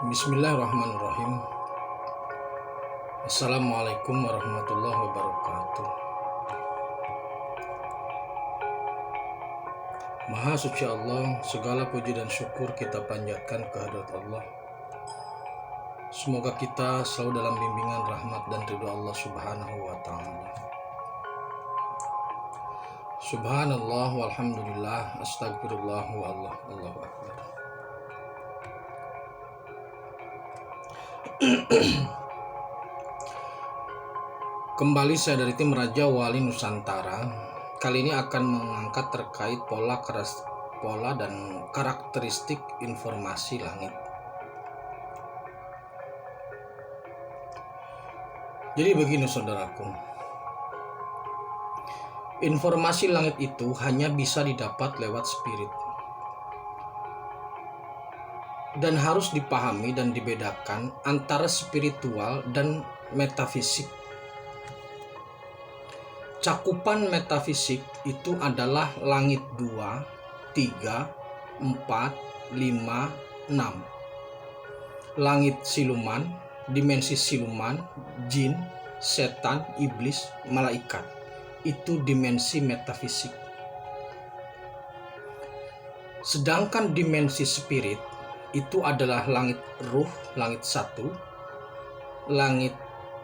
Bismillahirrahmanirrahim. Assalamualaikum warahmatullahi wabarakatuh. Maha suci Allah, segala puji dan syukur kita panjatkan kehadirat Allah. Semoga kita selalu dalam bimbingan rahmat dan ridho Allah Subhanahu wa ta'ala. Subhanallah walhamdulillah, astagfirullah wa Allah, Allahu akbar. Kembali saya dari tim Raja Wali Nusantara. Kali ini akan mengangkat terkait pola dan karakteristik informasi langit. Jadi begini saudaraku, informasi langit itu hanya bisa didapat lewat spirit, dan harus dipahami dan dibedakan antara spiritual dan metafisik. Cakupan metafisik itu adalah langit 2, 3, 4, 5, 6. Langit siluman, dimensi siluman, jin, setan, iblis, malaikat. Itu dimensi metafisik. Sedangkan dimensi spirit itu adalah langit ruh, langit 1, langit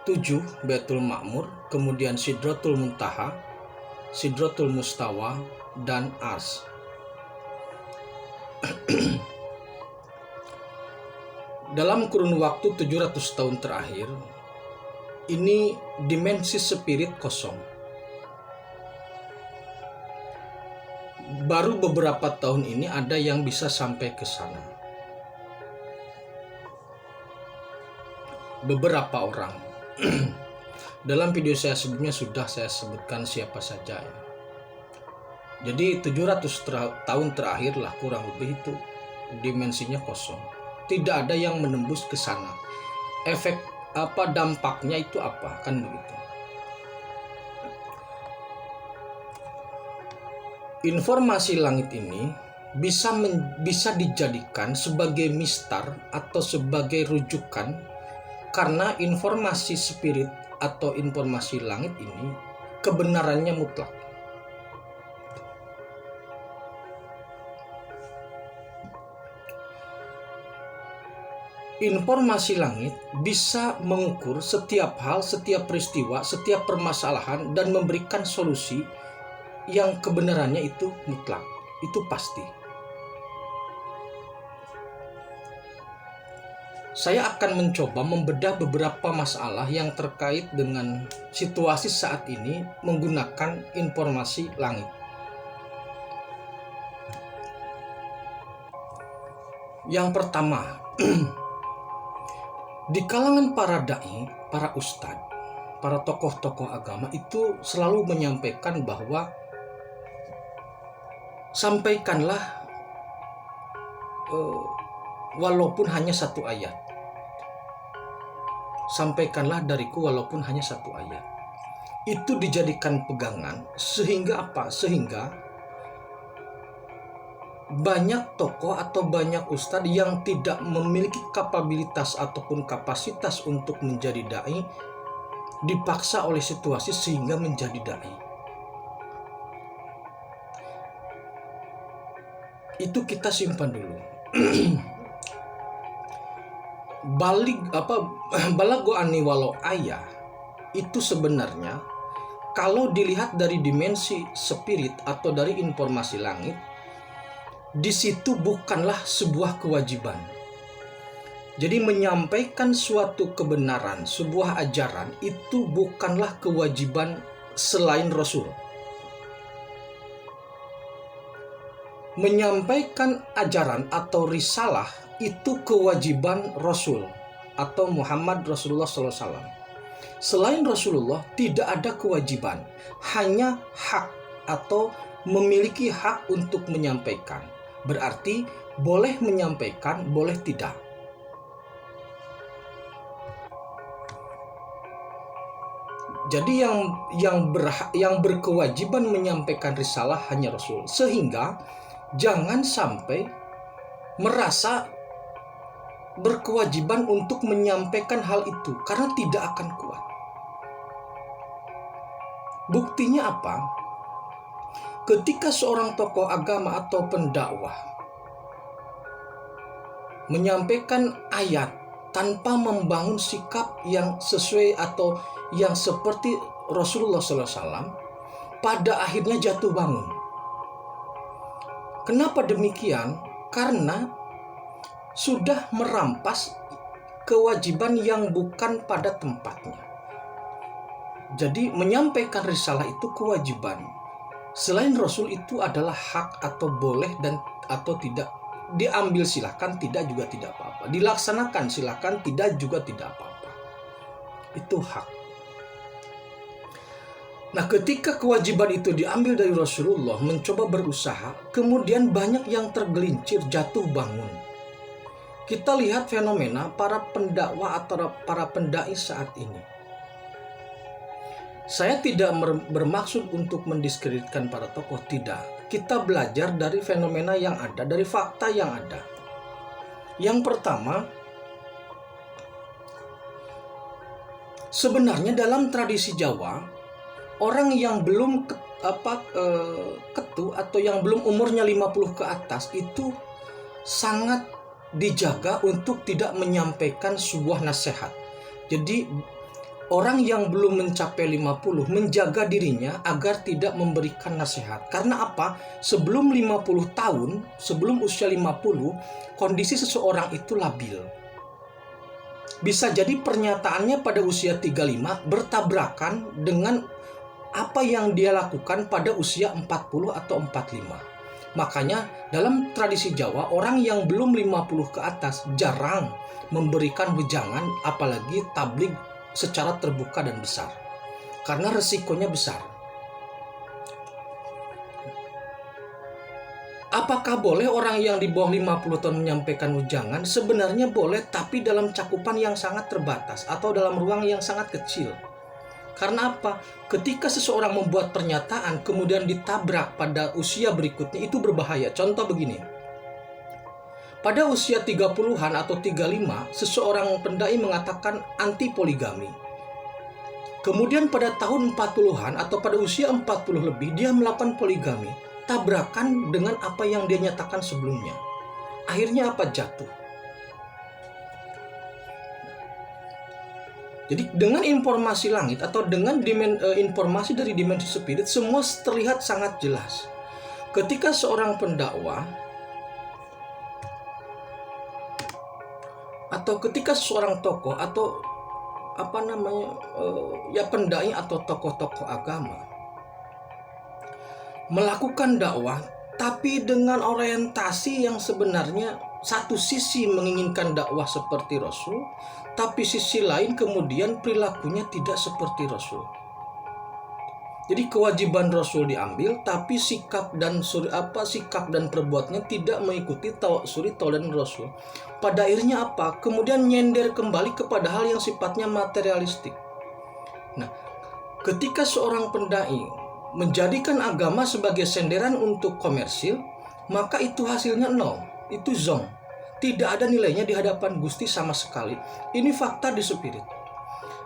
7 Baitul Ma'mur, kemudian Sidratul Muntaha, Sidratul Mustawa, dan Ars. Dalam kurun waktu 700 tahun terakhir, ini dimensi spirit kosong. Baru beberapa tahun ini ada yang bisa sampai ke sana. Beberapa orang. Dalam video saya sebelumnya sudah saya sebutkan siapa saja ya. Jadi 700 tahun terakhir lah kurang lebih itu dimensinya kosong. Tidak ada yang menembus ke sana. Efek apa, dampaknya itu apa, kan begitu. Informasi langit ini bisa dijadikan sebagai mistar atau sebagai rujukan, karena informasi spirit atau informasi langit ini kebenarannya mutlak. Informasi langit bisa mengukur setiap hal, setiap peristiwa, setiap permasalahan dan memberikan solusi yang kebenarannya itu mutlak, itu pasti. Saya akan mencoba membedah beberapa masalah yang terkait dengan situasi saat ini menggunakan informasi langit. Yang pertama, di kalangan para dai, para ustadz, para tokoh-tokoh agama itu selalu menyampaikan bahwa sampaikanlah walaupun hanya satu ayat. Sampaikanlah dariku walaupun hanya satu ayat. Itu dijadikan pegangan sehingga apa? Sehingga banyak tokoh atau banyak ustadz yang tidak memiliki kapabilitas ataupun kapasitas untuk menjadi dai dipaksa oleh situasi sehingga menjadi dai. Itu kita simpan dulu. Balago ani walau ayah itu sebenarnya kalau dilihat dari dimensi spirit atau dari informasi langit, di situ bukanlah sebuah kewajiban. Jadi menyampaikan suatu kebenaran, sebuah ajaran itu bukanlah kewajiban selain Rasul. Menyampaikan ajaran atau risalah itu kewajiban Rasul atau Muhammad Rasulullah SAW. Selain Rasulullah tidak ada kewajiban, hanya hak atau memiliki hak untuk menyampaikan. Berarti boleh menyampaikan, boleh tidak. Jadi yang berkewajiban menyampaikan risalah hanya Rasul. Sehingga jangan sampai merasa berkewajiban untuk menyampaikan hal itu karena tidak akan kuat. Buktinya apa? Ketika seorang tokoh agama atau pendakwah menyampaikan ayat tanpa membangun sikap yang sesuai atau yang seperti Rasulullah SAW, pada akhirnya jatuh bangun. Kenapa demikian? Karena sudah merampas kewajiban yang bukan pada tempatnya. Jadi menyampaikan risalah itu kewajiban. Selain Rasul itu adalah hak atau boleh dan atau tidak. Diambil silakan, tidak juga tidak apa-apa. Dilaksanakan silakan, tidak juga tidak apa-apa. Itu hak. Nah, ketika kewajiban itu diambil dari Rasulullah, mencoba berusaha, kemudian banyak yang tergelincir, jatuh bangun. Kita lihat fenomena para pendakwah atau para pendai saat ini. Saya tidak bermaksud untuk mendiskreditkan para tokoh, tidak. Kita belajar dari fenomena yang ada, dari fakta yang ada. Yang pertama, sebenarnya dalam tradisi Jawa, orang yang belum ketu atau yang belum umurnya 50 ke atas itu sangat dijaga untuk tidak menyampaikan sebuah nasihat. Jadi orang yang belum mencapai 50 menjaga dirinya agar tidak memberikan nasihat. Karena apa? Sebelum 50 tahun, sebelum usia 50, kondisi seseorang itu labil. Bisa jadi pernyataannya pada usia 35 bertabrakan dengan apa yang dia lakukan pada usia 40 atau 45. Makanya dalam tradisi Jawa, orang yang belum 50 ke atas jarang memberikan wejangan, apalagi tabligh secara terbuka dan besar, karena resikonya besar. Apakah boleh orang yang di bawah 50 tahun menyampaikan wejangan? Sebenarnya boleh, tapi dalam cakupan yang sangat terbatas atau dalam ruang yang sangat kecil. Karena apa? Ketika seseorang membuat pernyataan kemudian ditabrak pada usia berikutnya, itu berbahaya. Contoh begini. Pada usia 30-an atau 35, seseorang pendai mengatakan anti poligami. Kemudian pada tahun 40-an atau pada usia 40 lebih, dia melakukan poligami. Tabrakan dengan apa yang dia nyatakan sebelumnya. Akhirnya apa? Jatuh. Jadi dengan informasi langit atau dengan informasi dari dimensi spirit, semua terlihat sangat jelas. Ketika seorang pendakwah atau ketika seorang tokoh atau pendai atau tokoh-tokoh agama melakukan dakwah, tapi dengan orientasi yang sebenarnya satu sisi menginginkan dakwah seperti Rasul, tapi sisi lain kemudian perilakunya tidak seperti Rasul. Jadi kewajiban Rasul diambil, tapi sikap dan perbuatannya tidak mengikuti suri tauladan Rasul. Pada akhirnya apa? Kemudian nyender kembali kepada hal yang sifatnya materialistik. Nah, ketika seorang pendai menjadikan agama sebagai senderan untuk komersil, maka itu hasilnya nol. Itu zong. Tidak ada nilainya di hadapan Gusti sama sekali. Ini fakta di spirit.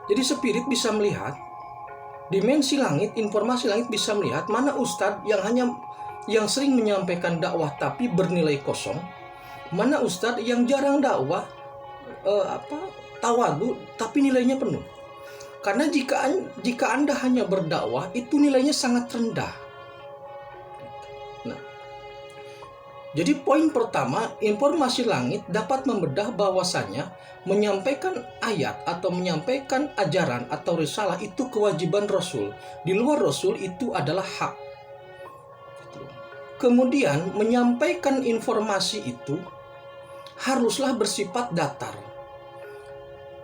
Jadi spirit bisa melihat dimensi langit, informasi langit bisa melihat mana ustadz yang sering menyampaikan dakwah tapi bernilai kosong, mana ustadz yang jarang dakwah, tawadu tapi nilainya penuh. Karena jika Anda hanya berdakwah, itu nilainya sangat rendah. Nah, jadi poin pertama, informasi langit dapat membedah bahwasanya menyampaikan ayat atau menyampaikan ajaran atau risalah itu kewajiban Rasul. Di luar Rasul itu adalah hak. Kemudian menyampaikan informasi itu haruslah bersifat datar.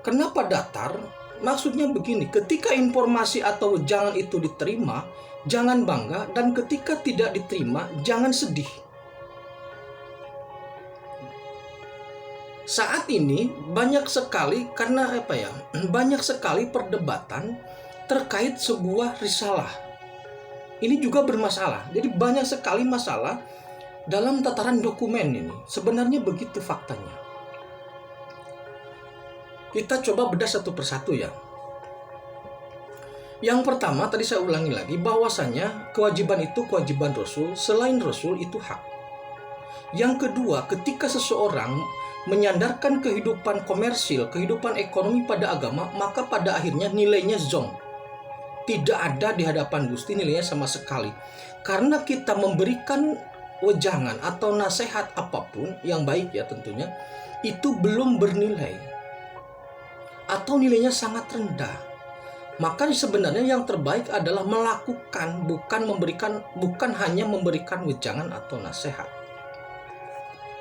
Kenapa datar? Maksudnya begini, ketika informasi atau jangan itu diterima, jangan bangga, dan ketika tidak diterima, jangan sedih. Saat ini banyak sekali banyak sekali perdebatan terkait sebuah risalah. Ini juga bermasalah. Jadi banyak sekali masalah dalam tataran dokumen ini sebenarnya begitu faktanya. Kita coba bedah satu persatu ya. Yang pertama, tadi saya ulangi lagi, bahwasanya kewajiban itu kewajiban Rasul, selain Rasul itu hak. Yang kedua, ketika seseorang menyandarkan kehidupan komersil, kehidupan ekonomi pada agama, maka pada akhirnya nilainya zong. Tidak ada di hadapan Gusti nilainya sama sekali. Karena kita memberikan wejangan atau nasihat apapun yang baik ya tentunya, itu belum bernilai. Atau nilainya sangat rendah. Maka sebenarnya yang terbaik adalah melakukan, bukan hanya memberikan wejangan atau nasihat.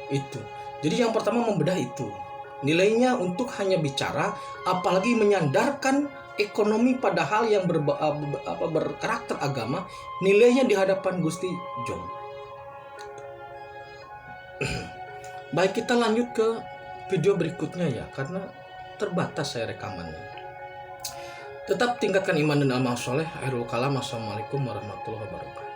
Itu. Jadi yang pertama membedah itu. Nilainya untuk hanya bicara, apalagi menyandarkan ekonomi pada hal yang berkarakter agama, nilainya di hadapan Gusti Jong. Baik, kita lanjut ke video berikutnya ya, karena terbatas saya rekamannya. Tetap tingkatkan iman dan amal soleh. Akhirul kalam. Assalamualaikum warahmatullahi wabarakatuh.